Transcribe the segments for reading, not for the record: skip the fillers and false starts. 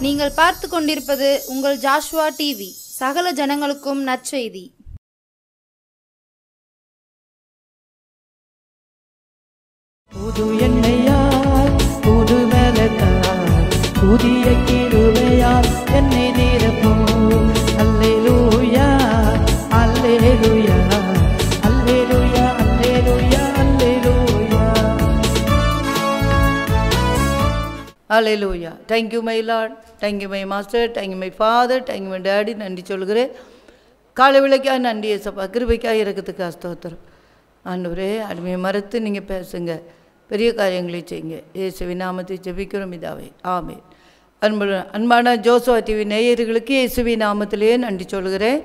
நீங்கள் பார்த்து கொண்டிருப்பது உங்கள் ஜாஷ்வா டிவி. சகல ஜனங்களுக்கும் நற்செய்தி. புது எண்ணெயால் புது பலத்தால் புதிய கிருபையால் என்னை நிரப்பும். அல்லேலூயா அல்லேலூயா அல்லேலூயா அல்லேலூயா அல்லேலூயா அல்லேலூயா. Thank you my lord, thank you my master, thank you my father, thank you my daddy. நன்றி சொல்கிறேன். காலை விளக்காக நன்றி ஏசப்பா, கிருபைக்காக இறக்கத்துக்கு ஸ்தோத்திரம். ஆண்டவரே, அடிமையை மறுத்து நீங்கள் பேசுங்க, பெரிய காரியங்களை செய்யுங்க. இயேசுவின் நாமத்தை ஜெபிக்கிறோம் பிதாவே, ஆமென். அன்பான ஜோசுவா டிவி நேயர்களுக்கு இயேசுவின் நாமத்திலேயே நன்றி சொல்கிறேன்.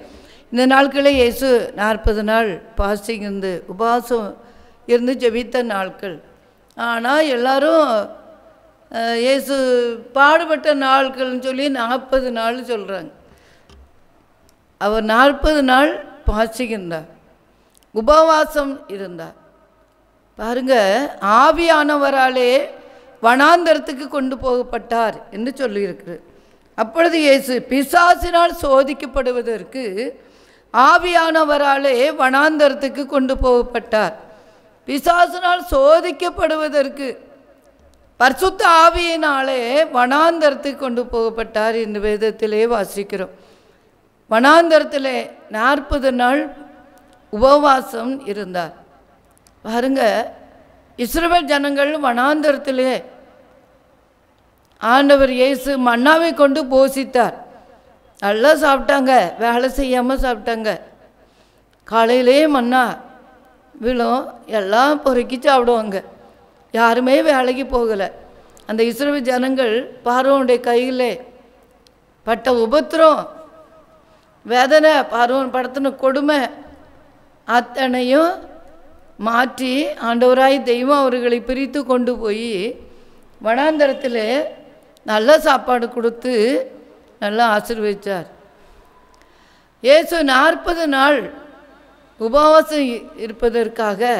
இந்த நாட்களில் இயேசு 40 நாள் பாஸ்டிங் இருந்து உபவாசம் இருந்து ஜெபித்த நாட்கள். ஆனால் எல்லாரும் இயேசு பாடுபட்ட நாட்கள்னு சொல்லி 40 நாள் சொல்கிறாங்க. அவர் 40 நாள் பாஸ்டிங் இருந்தார், உபவாசம் இருந்தார். பாருங்க, ஆவியானவராலே வனாந்தரத்துக்கு கொண்டு போகப்பட்டார் என்று சொல்லியிருக்கிறது. அப்பொழுது இயேசு பிசாசினால் சோதிக்கப்படுவதற்கு ஆவியானவராலே வனாந்தரத்துக்கு கொண்டு போகப்பட்டார். பிசாசினால் சோதிக்கப்படுவதற்கு பரிசுத்த ஆவியினாலே வனாந்தரத்துக்கு கொண்டு போகப்பட்டார் என்று வேதத்திலே வாசிக்கிறோம். வனாந்தரத்திலே 40 நாள் உபவாசம் இருந்தார். பாருங்க, இஸ்ரவேல் ஜனங்கள் வனாந்தரத்திலே ஆண்டவர் இயேசு மன்னாவை கொண்டு போஷித்தார். நல்லா சாப்பிட்டாங்க, வேலை செய்யாமல் சாப்பிட்டாங்க. காலையிலே மன்னா விழும், எல்லாம் பொறுக்கி சாப்பிடுவாங்க. யாருமே வேலைக்கு போகலை. அந்த இஸ்ரவேல் ஜனங்கள் பார்வோனுடைய கையில் பட்ட உபத்திரம், வேதனை, பார்வோன் படுத்தின கொடுமை அத்தனையும் மாற்றி ஆண்டவராய் தெய்வம் அவர்களை பிரித்து கொண்டு போய் வனாந்தரத்தில் நல்ல சாப்பாடு கொடுத்து நல்லா ஆசீர்வதித்தார். இயேசு 40 நாள் உபவாசம் இருப்பதற்காக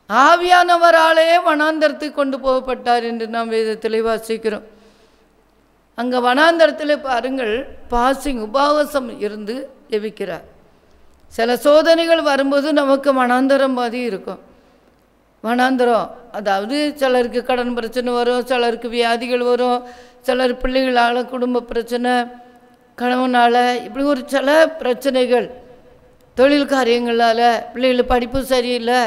ஆவியானவராலே வனாந்தரத்துக்கு கொண்டு போகப்பட்டார் என்று நாம் வேதத்திலே வாசிக்கிறோம். அங்கே வனாந்தரத்தில் பாருங்கள், பாசிங் உபவாசம் இருந்து ஜெபிக்கிறார். சில சோதனைகள் வரும்போது நமக்கு வனாந்தரம் மாதிரி இருக்கும். வனாந்தரம் அதாவது சிலருக்கு கடன் பிரச்சனை வரும், சிலருக்கு வியாதிகள் வரும், சிலர் பிள்ளைகளால் குடும்ப பிரச்சனை, கணவனால், இப்படி ஒரு சில பிரச்சனைகள், தொழில் காரியங்களால், பிள்ளைகள் படிப்பு சரியில்லை,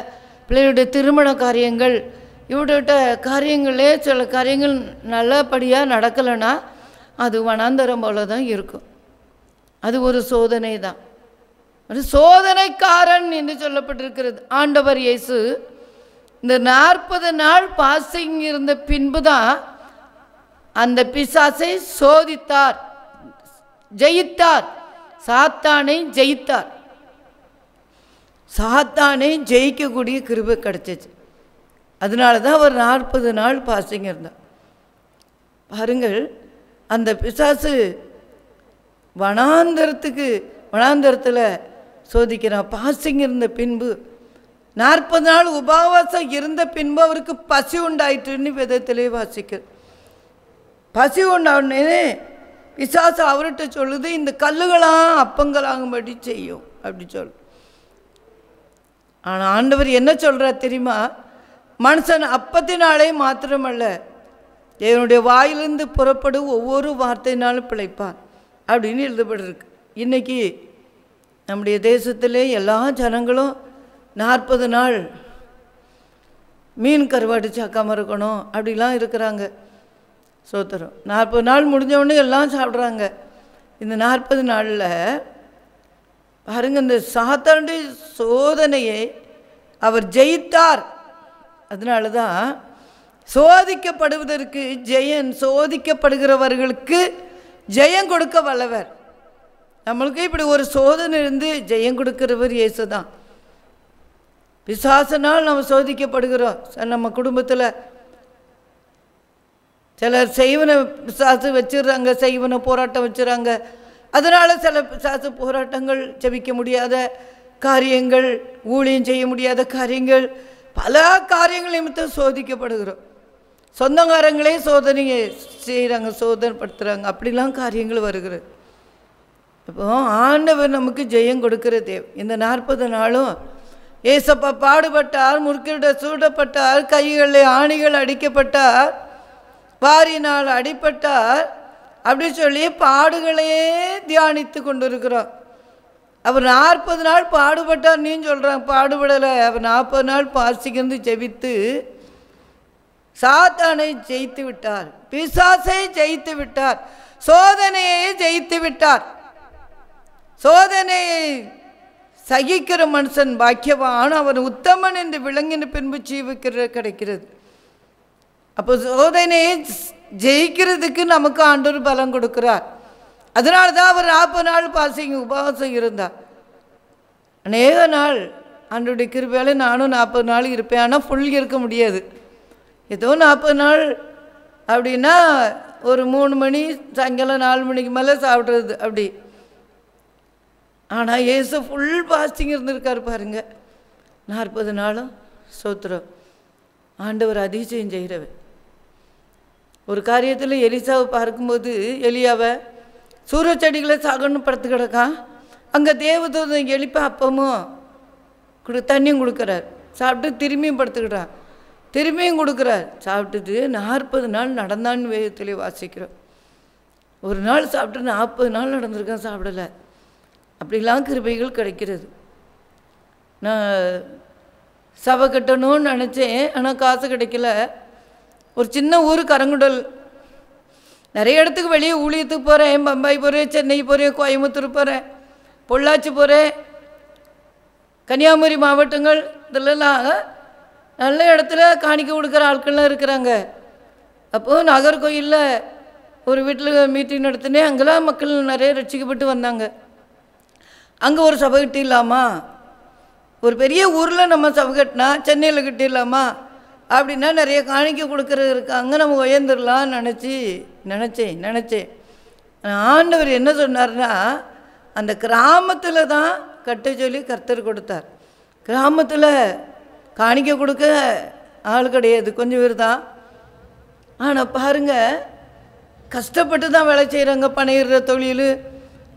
பிள்ளைகளுடைய திருமண காரியங்கள், இவருடைய காரியங்களே சில காரியங்கள் நல்லபடியாக நடக்கலைன்னா அது வனாந்தரம் போல தான் இருக்கும். அது ஒரு சோதனை தான், ஒரு சோதனைக்காரன் என்று சொல்லப்பட்டிருக்கிறது. ஆண்டவர் இயேசு இந்த 40 நாள் பாஸ்டிங் இருந்த பின்பு தான் அந்த பிசாசை சோதித்தார், ஜெயித்தார், சாத்தானை ஜெயித்தார். சாத்தானை ஜெயிக்கக்கூடிய கிருபை கிடைச்சிச்சு. அதனால தான் அவர் 40 நாள் பாஸ்டிங் இருந்தார். பாருங்கள், அந்த பிசாசு வனாந்தரத்தில் சோதிக்கிறான். பாஸ்டிங் இருந்த பின்பு 40 நாள் உபவாசம் இருந்த பின்பு அவருக்கு பசி உண்டாயிற்றுன்னு விதத்திலே வாசிக்க. பசி உண்டானே பிசாசு அவர்கிட்ட சொல்லுது, இந்த கல்லுகளாம் அப்பங்களாகும்படி செய்யும் அப்படி சொல்லு. ஆனால் ஆண்டவர் என்ன சொல்கிறார் தெரியுமா? மனுஷன் அப்பத்தினாலே மாத்திரமல்ல, என்னுடைய வாயிலிருந்து புறப்படும் ஒவ்வொரு வார்த்தையினாலும் பிழைப்பான் அப்படின்னு எழுதப்பட்டிருக்கு. இன்றைக்கி நம்முடைய தேசத்திலே எல்லா ஜனங்களும் 40 நாள் மீன் கருவாடு சாக்காமல் இருக்கணும் அப்படிலாம் இருக்கிறாங்க. சோத்திரம். 40 நாள் முடிஞ்சவொடனே எல்லாம் சாப்பிட்றாங்க. இந்த 40 நாளில் பாருங்க, இந்த சாத்தானுடைய சோதனையை அவர் ஜெயித்தார். அதனால தான் சோதிக்கப்படுவதற்கு ஜெயன், சோதிக்கப்படுகிறவர்களுக்கு ஜெயம் கொடுக்க வல்லவர். நம்மளுக்கு இப்படி ஒரு சோதனை இருந்து ஜெயம் கொடுக்கிறவர் இயேசு தான். பிசாசனால் நம்ம சோதிக்கப்படுகிறோம். நம்ம குடும்பத்தில் சிலர் செய்வன பிசாசு வச்சிடுறாங்க, செய்வன போராட்டம் வச்சுறாங்க. அதனால் சில பிசாசு போராட்டங்கள் ஜெபிக்க முடியாத காரியங்கள், ஊழியம் செய்ய முடியாத காரியங்கள், பல காரியங்கள் நிமித்தம் சோதிக்கப்படுகிறோம். சொந்தக்காரங்களே சோதனையை செய்கிறாங்க, சோதனைப்படுத்துகிறாங்க, அப்படிலாம் காரியங்கள் வருகிறது. இப்போ ஆண்டவர் நமக்கு ஜெயம் கொடுக்கிற தேவன். இந்த 40 நாளும் ஏசப்பா பாடுபட்டார், முறுக்கிட சூடப்பட்டார், கைகளில் ஆணிகள் அடிக்கப்பட்டார், வாரினால் அடிப்பட்டார், அப்படி சொல்லி பாடுகளையே தியானித்து கொண்டு இருக்கிறோம். அவர் 40 நாள் பாடுபட்டார். நீ சொல்கிறாங்க பாடுபடலை. அவர் 40 நாள் பாசிக்கிருந்து ஜெபித்து சாத்தானை ஜெயித்து விட்டார், பிசாசை ஜெயித்து விட்டார், சோதனையை ஜெயித்து விட்டார். சோதனையை சகிக்கிற மனுஷன் பாக்கியவான், அவன் உத்தமன் என்று விளங்கின பின்பு ஜீவிக்கிற கிடைக்கிறது. அப்போ சோதனையை ஜெயிக்கிறதுக்கு நமக்கு ஆண்டவர் பலம் கொடுக்கிறார். அதனால தான் அவர் 40 நாள் பாசிங்க உபவாசம் இருந்தார். அநேக நாள் ஆண்டவருடைய கிருபையால நானும் 40 நாள் இருப்பேன். ஆனால் ஃபுல் இருக்க முடியாது. ஏதோ 40 நாள் அப்படின்னா ஒரு 3 மணி சாயங்காலம் 4 மணிக்கு மேலே சாப்பிட்றது அப்படி. ஆனால் ஏசு ஃபுல் பாஸ்டிங் இருந்திருக்காரு பாருங்க 40 நாளும். சோத்திரம். ஆண்டவர் அதிசயம் செய்கிறவர். ஒரு காரியத்தில் எலிசாவை பார்க்கும்போது எலியாவை சூரியச்செடிகளை சாகணும் படுத்து கிடக்கான். அங்கே தேவதூதன் எழுப்ப அப்பமும் தண்ணியும் கொடுக்குறார். சாப்பிட்டு திரும்பியும் படுத்துக்கிட்டான், திரும்பியும் கொடுக்குறார். சாப்பிட்டுட்டு 40 நாள் நடந்தான்னு வேகத்திலே வாசிக்கிறோம். ஒரு நாள் சாப்பிட்டு 40 நாள் நடந்திருக்கேன், சாப்பிடலை. அப்படிலாம் கிருபைகள் கிடைக்கிறது. நான் சபை கட்டணும்னு நினச்சேன், ஆனால் காசு கிடைக்கல. ஒரு சின்ன ஊர் கரங்குடல். நிறைய இடத்துக்கு வெளியே ஊழியத்துக்கு போகிறேன். பம்பாய் போகிறேன், சென்னை போகிறேன், கோயம்புத்தூர் போகிறேன், பொள்ளாச்சி போகிறேன், கன்னியாகுமரி மாவட்டங்கள். இதெல்லாம் நல்ல இடத்துல காணிக்க கொடுக்குற ஆட்கள்லாம் இருக்கிறாங்க. அப்போது நாகர்கோயிலில் ஒரு வீட்டில் மீட்டிங் நடத்தினேன். அங்கெல்லாம் மக்கள் நிறைய ரட்சிக்கப்பட்டு வந்தாங்க. அங்கே ஒரு சபை கட்டிடலாமா, ஒரு பெரிய ஊரில் நம்ம சபை கட்டினா சென்னையில் கட்டிடலாமா அப்படின்னா நிறைய காணிக்க கொடுக்குறது இருக்காங்க, நம்ம உயர்ந்துடலாம் நினச்சேன். ஆண்டவர் என்ன சொன்னார்னா, அந்த கிராமத்தில் தான் கட்ட சொல்லி கர்த்தர் கொடுத்தார். கிராமத்தில் காணிக்க கொடுக்க ஆள் கிடையாது, கொஞ்சம் பேர் தான். ஆனால் பாருங்கள், கஷ்டப்பட்டு தான் வேலை செய்கிறாங்க. பனையிடுற தொழில்,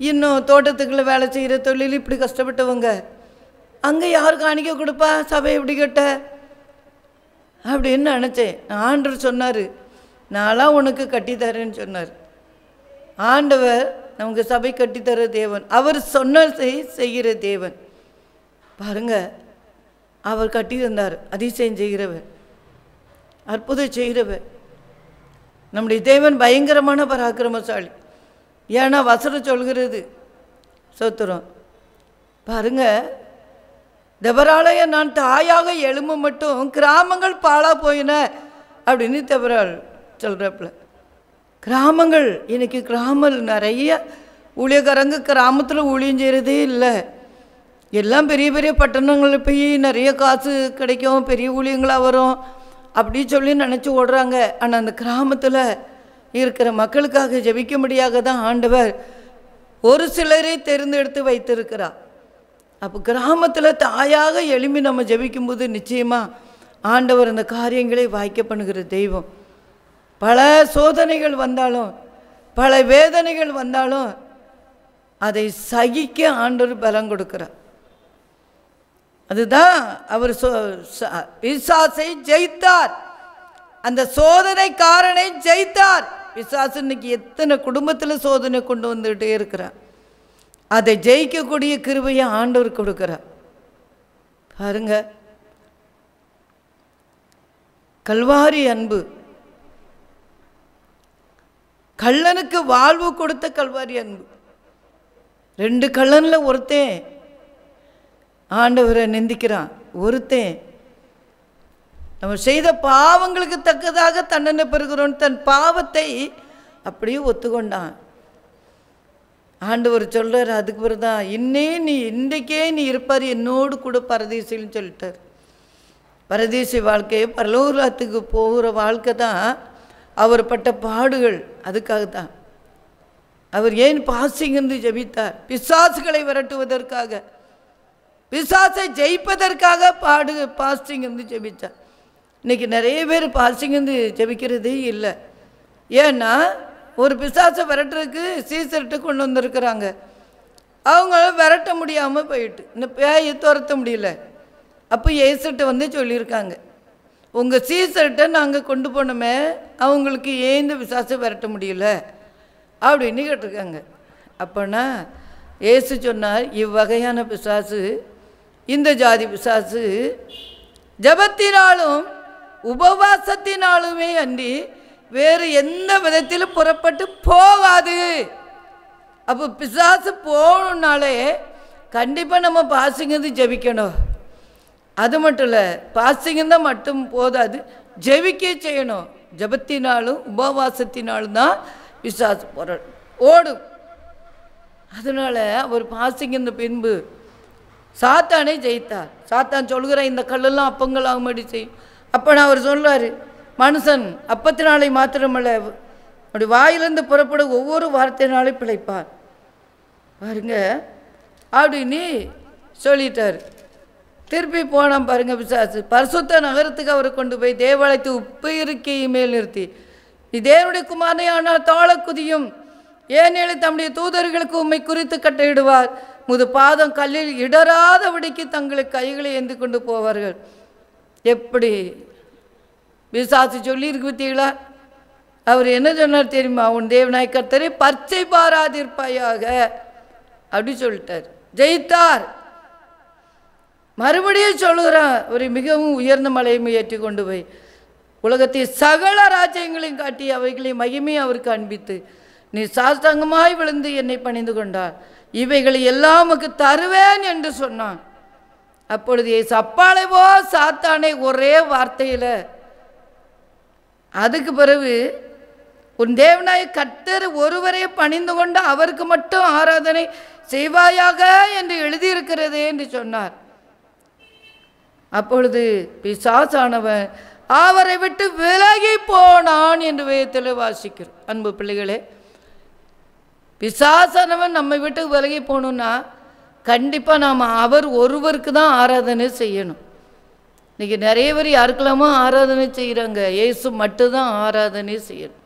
இன்னும் தோட்டத்துக்குள்ளே வேலை செய்கிற தொழில், இப்படி கஷ்டப்பட்டவங்க. அங்கே யார் காணிக்க கொடுப்பா, சபை எப்படி கட்ட அப்படின்னு நினச்சேன். ஆண்டவர் சொன்னார், நான்லாம் உனக்கு கட்டித்தரேன்னு சொன்னார். ஆண்டவர் நமக்கு சபை கட்டித்தர தேவன். அவர் சொன்ன செய்கிற தேவன். பாருங்க, அவர் கட்டி தந்தார். அதிசயம் செய்கிறவர், அற்புதம் செய்கிறவர். நம்முடைய தேவன் பயங்கரமான பராக்கிரமசாலி. ஏன்னா வசனம் சொல்கிறது. சோத்திரம். பாருங்க, தெபராளைய நான் தாயாக எழும்ப மட்டும் கிராமங்கள் பாழா போயின அப்படின்னு தெபராள் சொல்கிறப்பல. கிராமங்கள் இன்னைக்கு நிறைய ஊழியக்காரங்க கிராமத்தில் ஊழியம் செய்கிறதே இல்லை. எல்லாம் பெரிய பெரிய பட்டணங்களில் போய் நிறைய காசு கிடைக்கும், பெரிய ஊழியங்களாக வரும் அப்படி சொல்லி நினச்சி ஓடுறாங்க. ஆனால் அந்த கிராமத்தில் இருக்கிற மக்களுக்காக ஜெபிக்கும்படியாக தான் ஆண்டவர் ஒரு சிலரை தேர்ந்தெடுத்து வைத்திருக்கிறார். அப்போ கிராமத்தில் தாயாக எழும்பி நம்ம ஜெபிக்கும்போது நிச்சயமாக ஆண்டவர் அந்த காரியங்களை வாய்க்க பண்ணுகிற தெய்வம். பல சோதனைகள் வந்தாலும், பல வேதனைகள் வந்தாலும் அதை சகிக்க ஆண்டவர் பலம் கொடுக்கிறார். அதுதான் அவர் பிசாசை ஜெயித்தார், அந்த சோதனைக்காரனை ஜெயித்தார். பிசாசு இன்னைக்கு எத்தனை குடும்பத்தில் சோதனை கொண்டு வந்துகிட்டே இருக்கிறார். அதை ஜெயிக்கக்கூடிய கிருபையை ஆண்டவர் கொடுக்கிறார். பாருங்க, கல்வாரி அன்பு, கள்ளனுக்கு வாழ்வு கொடுத்த கல்வாரி அன்பு. 2 கள்ளனில் ஒருத்தன் ஆண்டவரை நிந்திக்கிறான், ஒருத்தன் நம்ம செய்த பாவங்களுக்கு தக்கதாக தண்டனை பெறுகிறோம், தன் பாவத்தை அப்படியே ஒத்துக்கொண்டான். ஆண்டவர் சொல்கிறார், அதுக்கு பிறகு தான் இன்றைக்கே நீ இருப்பார் என்னோடு கூட பரதேசின்னு சொல்லிட்டார். பரதேசி வாழ்க்கையை பரலோகத்துக்கு போகிற வாழ்க்கை தான் அவர் பட்ட பாடுகள். அதுக்காக தான் அவர் ஏன் பாசிங்கிருந்து ஜெபித்தார். பிசாசுகளை விரட்டுவதற்காக, பிசாசை ஜெயிப்பதற்காக பாஸ்டிங் இருந்து ஜெபித்தார். இன்றைக்கி நிறைய பேர் பாசிங்கந்து ஜெபிக்கிறதே இல்லை. ஏன்னா ஒரு பிசாசை விரட்டுறதுக்கு சீசர்ட்டு கொண்டு வந்திருக்கிறாங்க. அவங்கள விரட்ட முடியாமல் போயிட்டு இந்த பேயை துரத்த முடியல. அப்போ ஏசுகிட்ட வந்து சொல்லியிருக்காங்க, உங்கள் சீசர்கிட்ட நாங்கள் கொண்டு போனோமே, அவங்களுக்கு ஏன் இந்த பிசாசை விரட்ட முடியல அப்படின்னு கேட்டிருக்காங்க. அப்போனா ஏசு சொன்னார், இவ்வகையான பிசாசு, இந்த ஜாதி பிசாசு ஜபத்தினாலும் உபவாசத்தினாலுமே அன்றி வேறு எந்த விதத்திலும் புறப்பட்டு போகாது. அப்போ பிசாசு போகணுன்னாலே கண்டிப்பாக நம்ம பாசிங்கந்து ஜெபிக்கணும். அது மட்டும் இல்லை, பாசிங்கந்தான் மட்டும் போதாது, ஜெபிக்க செய்யணும். ஜபத்தினாலும் உபவாசத்தினாலும் தான் பிசாசு ஓடும். அதனால் அவர் பாசிங்கந்த பின்பு சாத்தானே ஜெயித்தார். சாத்தான் சொல்கிற இந்த கல்லெல்லாம் அப்பங்கள் ஆகும்படி செய்யும். அப்போ நான் அவர் சொல்கிறாரு, மனுஷன் அப்பத்தினாலே மாத்திரமல்ல அப்படி வாயிலிருந்து புறப்பட ஒவ்வொரு வார்த்தையினாலே பிழைப்பார் பாருங்க அப்படின்னு சொல்லிட்டார். திருப்பி போனான் பாருங்க பிசாசு. பரிசுத்த நகரத்துக்கு அவரை கொண்டு போய் தேவாலயத்து உப்பு இருக்கையை மேல் நிறுத்தி, நீ தேவனுடைய குமாரனே ஆனால் தாழ குதியும், ஏனெனில் தம்முடைய தூதர்களுக்கு உம்மை குறித்து கட்டளையிடுவார், முது பாதம் கல்லில் இடராதபடிக்கு தங்களுக்கு கைகளை ஏந்தி கொண்டு போவார்கள். எப்படி பிசாசு சொல்லியிருக்கு பார்த்தீங்களா? அவர் என்ன சொன்னார் தெரியுமா? உன் தேவனாய் கர்த்தரை பச்சை பாராதிருப்பாயாக அப்படி சொல்லிட்டார். ஜெயித்தார். மறுபடியும் சொல்லுகிறான், ஒரு மிகவும் உயர்ந்த மலையை ஏற்றி கொண்டு போய் உலகத்தை சகல ராஜ்யங்களையும் காட்டி அவைகளை மகிமையை அவருக்கு அன்பித்து, நீ சாஸ்தாங்கமாய் விழுந்து என்னை பணிந்து கொண்டார், இவைகளை எல்லாம் உமக்கு தருவேன் என்று சொன்னான். அப்பொழுது ஏசு அப்பாலே போ சாத்தானே ஒரே வார்த்தையில். அதுக்கு பிறகு உன் தேவனாய கர்த்தர் ஒருவரை பணிந்து கொண்டு அவருக்கு மட்டும் ஆராதனை செய்வாயாக என்று எழுதியிருக்கிறதே என்று சொன்னார். அப்பொழுது பிசாசானவன் அவரை விட்டு விலகி போனான் என்று வேதத்தில் வாசிக்கிறோம். அன்பு பிள்ளைகளே, பிசாசானவன் நம்மை விட்டு விலகி போகணுன்னா கண்டிப்பாக நாம் அவர் ஒருவருக்கு தான் ஆராதனை செய்யணும். இன்றைக்கி நிறைய பேர் யாருக்கெல்லாமோ ஆராதனை செய்கிறாங்க. இயேசு மட்டும்தான் ஆராதனை செய்யணும்,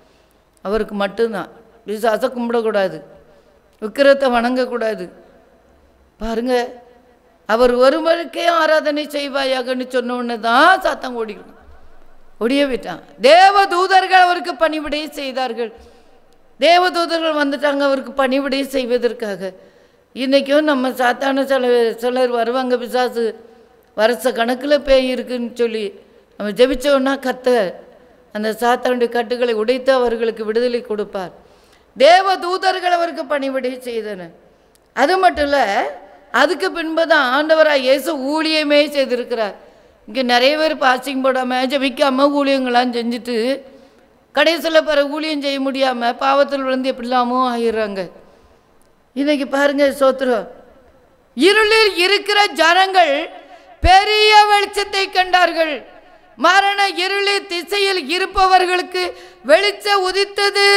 அவருக்கு மட்டும்தான். பிசாசை கும்பிடக்கூடாது, விக்கிரத்தை வணங்கக்கூடாது. பாருங்கள், அவர் ஒருவருக்கே ஆராதனை செய்வாயாகன்னு சொன்ன உடனே தான் சாத்தம் ஒடிய விட்டான். தேவ தூதர்கள் அவருக்கு பணிவிடை செய்தார்கள். தேவ தூதர்கள் வந்துட்டாங்க அவருக்கு பணிவிடை செய்வதற்காக. இன்றைக்கும் நம்ம சாத்தான சிலர் வருவாங்க, பிசாசு வருஷ கணக்கில் பேய் இருக்குன்னு சொல்லி நம்ம ஜெபிச்சோன்னா கர்த்தர் அந்த சாத்தானுடைய கட்டுகளை உடைத்து அவர்களுக்கு விடுதலை கொடுப்பார். தேவ தூதர்கள் அவருக்கு பணிவிடை செய்தனர். அது மட்டும் இல்லை, அதுக்கு பின்பு தான் ஆண்டவராக இயேசு ஊழியமே செய்திருக்கிறார். இங்கே நிறைய பேர் பாசிங் போடாமல் ஜெபிக்காமல் ஊழியங்களாம் செஞ்சுட்டு கடைசியில் பிற ஊழியம் செய்ய முடியாமல் பாவத்தில் விழுந்து எப்படிலாமோ ஆகிடுறாங்க. இன்றைக்கி பாருங்கள், சோத்திரம், இருளில் இருக்கிற ஜனங்கள் பெரிய வெளிச்சத்தை கண்டார்கள். மரண இருளில் திசையில் இருப்பவர்களுக்கு வெளிச்சம் உதித்தது.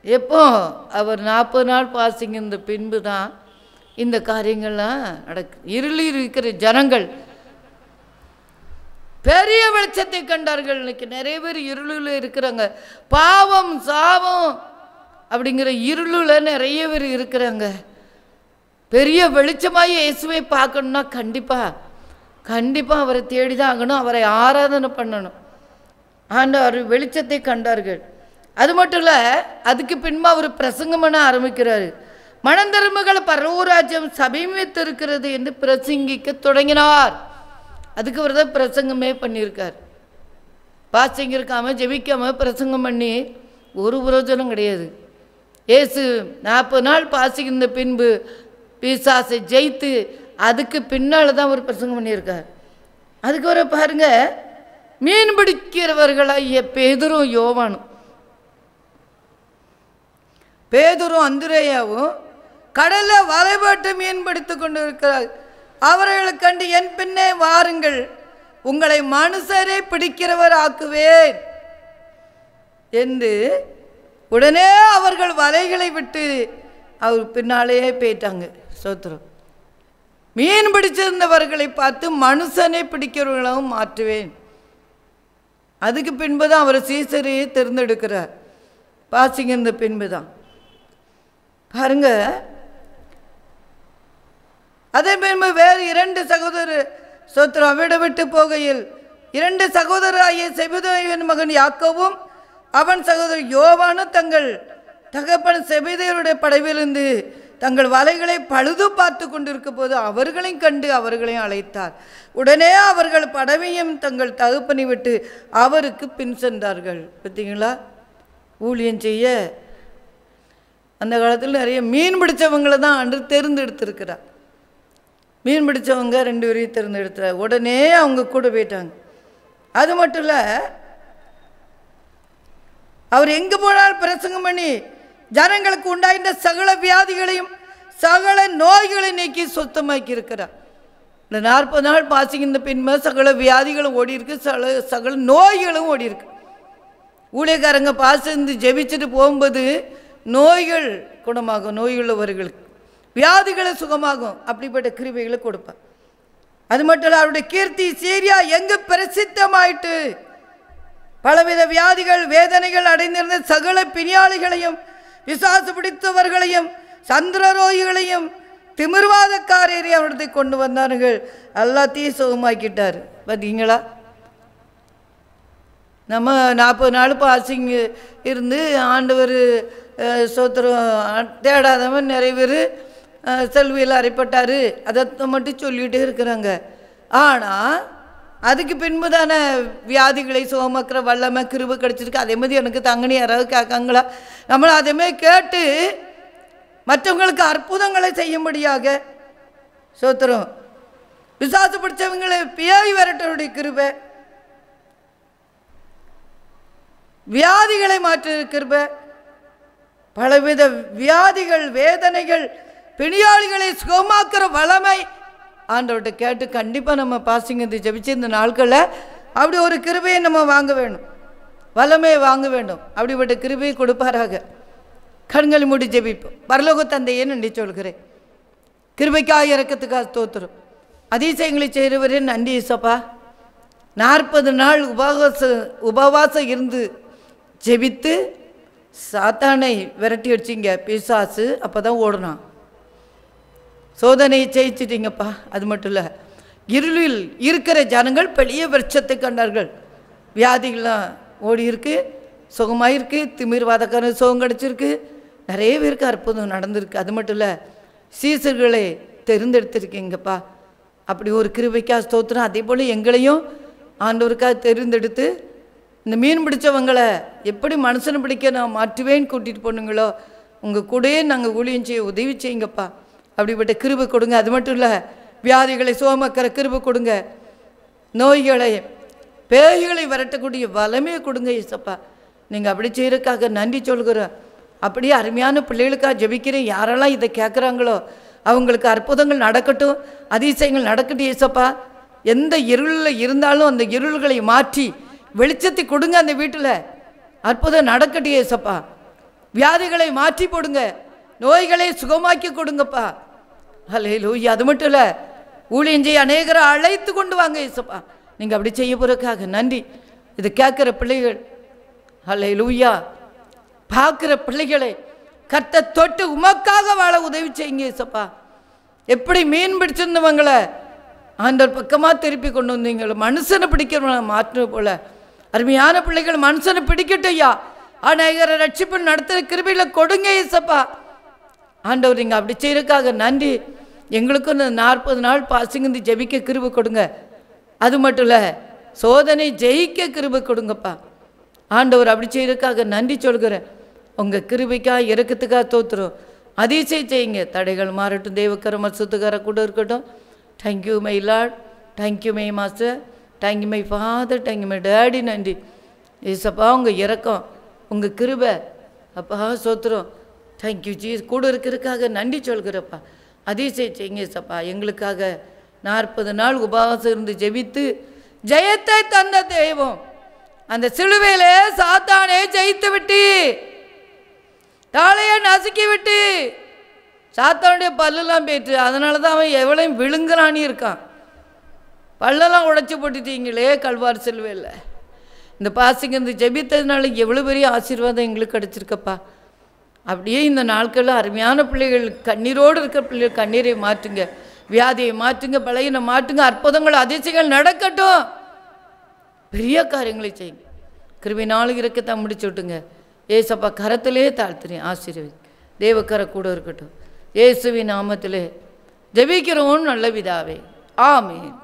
எப்போ? அவர் 40 நாள் பாசிங் இந்த பின்பு தான் இந்த காரியங்கள்லாம் நடக்கு. இருளில் இருக்கிற ஜனங்கள் பெரிய வெளிச்சத்தை கண்டார்கள். இன்னைக்கு நிறைய பேர் இருளில் இருக்கிறாங்க. பாவம் சாபம் அப்படிங்கிற இருளில் நிறைய பேர் இருக்கிறாங்க. பெரிய வெளிச்சமாக இயேசுவை பார்க்கணுன்னா கண்டிப்பாக அவரை தேடி தான் ஆகணும், அவரை ஆராதனை பண்ணணும். அவர் வெளிச்சத்தை கண்டார்கள். அது மட்டும் இல்லை, அதுக்கு பின்பு அவர் பிரசங்கம் பண்ண ஆரம்பிக்கிறார். மனந்தரும்புகள் பரலோகராஜ்யம் சமீபித்திருக்கிறது என்று பிரசங்கிக்க தொடங்கினார். அதுக்கு அவர் தான் பிரசங்கமே பண்ணியிருக்கார். பாசிங் இருக்காமல் ஜெபிக்காமல் பிரசங்கம் பண்ணி ஒரு பிரயோஜனம் கிடையாது. இயேசு 40 நாள் பாசிக்கின்ற பின்பு பிசாசை ஜெயித்து அதுக்கு பின்னால் தான் ஒரு பிரசங்கம் பண்ணியிருக்கார். அதுக்கு வர பாருங்க, மீன் பிடிக்கிறவர்களாகிய பேதுரும் யோவானும் பேதுரும் அந்திரேயாவும் கடலில் வலைபட்டு மீன் பிடித்து கொண்டு இருக்கிறார். அவர்களை கண்டு என் பின்னே வாருங்கள், உங்களை மனுஷரை பிடிக்கிறவர் ஆக்குவேன் என்று உடனே அவர்கள் வலைகளை விட்டு அவர் பின்னாலேயே போயிட்டாங்க. சோத்திரம். மீன் பிடிச்சிருந்தவர்களை பார்த்து மனுஷனை பிடிக்கிறவர்களாகவும் மாற்றுவேன் அதுக்கு பின்பு தான் அவர் சீசரையே தேர்ந்தெடுக்கிறார். பாசிங்க பின்பு தான் பாருங்க. அதே பின்பு வேறு 2 சகோதரர் சோத்திரம் அவிட விட்டு போகையில் 2 சகோதரராகிய செபெதேயுவின் மகன் யாக்கோவும் அவன் சகோதரர் யோவானும் தங்கள் தகப்பன் செபெதேயுடைய படவிலிருந்து தங்கள் வலைகளை பழுது பார்த்து கொண்டிருக்க போது அவர்களையும் கண்டு அவர்களையும் அழைத்தார். உடனே அவர்கள் படவையும் தங்கள் தகப்பனை விட்டு அவருக்கு பின் சென்றார்கள். பார்த்தீங்களா, ஊழியம் செய்ய அந்த காலத்தில் நிறைய மீன் பிடிச்சவங்களை தான் அன்று தேர்ந்தெடுத்திருக்கிறார். மீன் பிடிச்சவங்க 2 பேரையும் தேர்ந்தெடுத்தார். உடனே அவங்க கூட போயிட்டாங்க. அது மட்டும் இல்லை, அவர் எங்கே போனால் பிரசங்கம் பண்ணி ஜனங்களுக்கு உண்டாயின்ற சகல வியாதிகளையும் சகல நோய்களையும் நீக்கி சுத்தமாக்கி இருக்கிறார். இந்த 40 நாள் பாசிங்க பின்பு சகல வியாதிகளும் ஓடி இருக்கு, சகல நோய்களும் ஓடி இருக்கு. ஊழியக்காரங்க பாசிந்து ஜெபிச்சுட்டு போகும்போது நோய்கள் குணமாகும், நோயுள்ளவர்களுக்கு வியாதிகளை சுகமாகும். அப்படிப்பட்ட கிருபைகளை கொடுப்பார். அது மட்டும் இல்லை, அவருடைய கீர்த்தி சீரியா எங்கு பிரசித்தமாயிட்டு பலவித வியாதிகள் வேதனைகள் அடைந்திருந்த சகல பிணியாளிகளையும் விசுவாச பிடித்தவர்களையும் சந்திரரோகிகளையும் திமிர்வாதக்காரரையும் அவர்களை கொண்டு வந்தார்கள். எல்லாத்தையும் சுகமாக்கிட்டார். பார்த்தீங்களா, நம்ம 40 நாள் பாசிங் இருந்து ஆண்டவர் சோத்திரம் தேடாதவன் நிறைய பேர் செல்வியில் அறைப்பட்டார், அதை மட்டும் சொல்லிகிட்டே இருக்கிறாங்க. ஆனால் அதுக்கு பின்பு தானே வியாதிகளை சுகமாக்குற வல்லமை கிருபை கிடச்சிருக்கு. அதே மாதிரி எனக்கு தங்கனி யாராவது கேட்காங்களா? நம்மளை அதேமாதிரி கேட்டு மற்றவங்களுக்கு அற்புதங்களை செய்யும்படியாக சோத்திரம் விசுவாச பிடிச்சவங்களை பேய் விரட்டனுடைய கிருபை, வியாதிகளை மாற்ற கிருபை, பலவித வியாதிகள் வேதனைகள் பிணியாளிகளை சுகமாக்குற வல்லமை ஆண்டவர்கிட்ட கேட்டு கண்டிப்பாக நம்ம பாசிங்க ஜெபிச்சு இந்த நாட்களில் அப்படி ஒரு கிருபையை நம்ம வாங்க வேணும், வல்லமையை வாங்க வேண்டும். அப்படிப்பட்ட கிருபையை கொடுப்பாராக. கண்களை மூடி ஜெபிப்போம். பரலோக தந்தையே நன்றி சொல்கிறேன். கிருபைக்காக இறக்கத்துக்காக ஸ்தோத்திரம். அதிசயங்களை செய்கிறவரே நன்றி இயேசப்பா. 40 நாள் உபவாசம் இருந்து ஜெபித்து சாத்தானை விரட்டி அடிச்சிங்க பிசாசு. அப்போ தான் ஓடணும். சோதனையை ஜெயிச்சிட்டிங்கப்பா. அது மட்டும் இல்லை, இருளில் இருக்கிற ஜனங்கள் பெரிய விருட்சத்தை கண்டார்கள். வியாதிகள்லாம் ஓடி இருக்கு, சுகமாயிருக்கு, திமிர்வாதக்காரன் சுகம் கிடச்சிருக்கு, நிறைய பேருக்கு அற்புதம் நடந்திருக்கு. அது மட்டும் இல்லை, சீசர்களை தெரிந்தெடுத்திருக்கீங்கப்பா. அப்படி ஒரு கிருபைக்காக ஸ்தோத்திரம். அதே போல் எங்களையும் ஆண்டவருக்காக தெரிந்தெடுத்து இந்த மீன் பிடிச்சவங்களை எப்படி மனுஷனை பிடிக்க நான் மாற்றுவேன்னு கூட்டிகிட்டு போனுங்களோ உங்கள் கூடயே நாங்கள் ஊழியம் செய்ய உதவி செய்யுங்கப்பா. அப்படிப்பட்ட கிருபை கொடுங்க. அது மட்டும் இல்லை, வியாதிகளை சுகமாக்கிற கிருபை கொடுங்க, நோய்களை பேய்களை விரட்டக்கூடிய வல்லமையை கொடுங்க இயேசப்பா. நீங்கள் அப்படி செய்கிறதுக்காக நன்றி சொல்கிறோம். அப்படியே அருமையான பிள்ளைகளுக்காக ஜெபிக்கிறேன். யாரெல்லாம் இதை கேட்குறாங்களோ அவங்களுக்கு அற்புதங்கள் நடக்கட்டும், அதிசயங்கள் நடக்கட்டும் இயேசப்பா. எந்த இருளில் இருந்தாலும் அந்த இருள்களை மாற்றி வெளிச்சத்தை கொடுங்க. அந்த வீட்டில் அற்புதம் நடக்கட்டும் இயேசப்பா. வியாதிகளை மாற்றி போடுங்க, நோய்களை சுகமாக்கி கொடுங்கப்பா. ஹல்லேலூயா. அது மட்டும் இல்லை, ஊழியம் செய்ய அநேகரை அழைத்து கொண்டு வாங்க இயேசப்பா. நீங்கள் அப்படி செய்ய போறதுக்காக நன்றி. இது கேட்குற பிள்ளைகள் ஹல்லேலூயா, பார்க்குற பிள்ளைகளை கர்த்தர் தொட்டு உமக்காக வாழ உதவி செய்யுங்க இயேசப்பா. எப்படி மீன் பிடிச்சிருந்தவங்களை ஆண்டவர் பக்கமாக திருப்பி கொண்டு வந்தீங்களோ மனுஷனை பிடிக்கிறவங்க மாற்று போல அருமையான பிள்ளைகள் மனுஷனை பிடிக்கட்டும் ஐயா. அநேகரை ரட்சிப்பு நடத்துகிற கிருபையில் கொடுங்க இயேசப்பா. ஆண்டவர் நீங்கள் அப்படி செய்யறதுக்காக நன்றி. எங்களுக்கும் இந்த 40 நாள் பாசிங்க ஜெபிக்க கிருபை கொடுங்க. அது மட்டும் இல்லை, சோதனை ஜெயிக்க கிருபை கொடுங்கப்பா. ஆண்டவர் அப்படி செய்யறதுக்காக நன்றி சொல்கிறேன். உங்கள் கிருபைக்காக இறக்கத்துக்காக தோத்துரும். அதிசயம் செய்யுங்க. தடைகள் மாறட்டும். தேவக்கரம் சுத்துக்கார கூட இருக்கட்டும். Thank you my lord, thank you my master, thank you my father, thank you my daddy. நன்றி ஏசப்பா. உங்கள் இறக்கம், உங்கள் கிருபை அப்பா சோத்துரும். தேங்க்யூ ஜீஸ். கூட இருக்கிறதுக்காக நன்றி சொல்கிறப்பா. அதிசயம் செய்யுங்க ஏசப்பா. எங்களுக்காக 40 நாள் உபவாசம் இருந்து ஜெபித்து ஜெயத்தை தந்த தெய்வம் அந்த சிலுவையிலே சாத்தானே ஜெயித்து விட்டு தாளையை நசுக்கி விட்டு சாத்தானுடைய பல்லெல்லாம் போயிட்டு அதனால தான் அவன் எவ்வளவு விழுங்குறானி இருக்கான். பல்லெல்லாம் உடைச்சி போட்டுட்டீங்களே கல்வார் சிலுவையில். இந்த பாசிங்க இந்த ஜெபித்ததுனால எவ்வளோ பெரிய ஆசீர்வாதம் எங்களுக்கு கிடச்சிருக்கப்பா. அப்படியே இந்த நாட்களில் அருமையான பிள்ளைகள், கண்ணீரோடு இருக்கிற பிள்ளைகள் கண்ணீரை மாற்றுங்க, வியாதியை மாற்றுங்க, பலகீனை மாற்றுங்க, அற்புதங்கள் அதிசயங்கள் நடக்கட்டும், பெரிய காரியங்களை செய்யுங்க. கிருபையினாலும் இரக்கத்தை முடிச்சு விட்டுங்க. ஏசப்பா கரத்திலே தாழ்த்துறேன், ஆசீர்வதி. தேவக்கர கூட இருக்கட்டும். இயேசுவின் நாமத்திலே ஜெபிக்கிறோம் நல்ல பிதாவே, ஆமென்.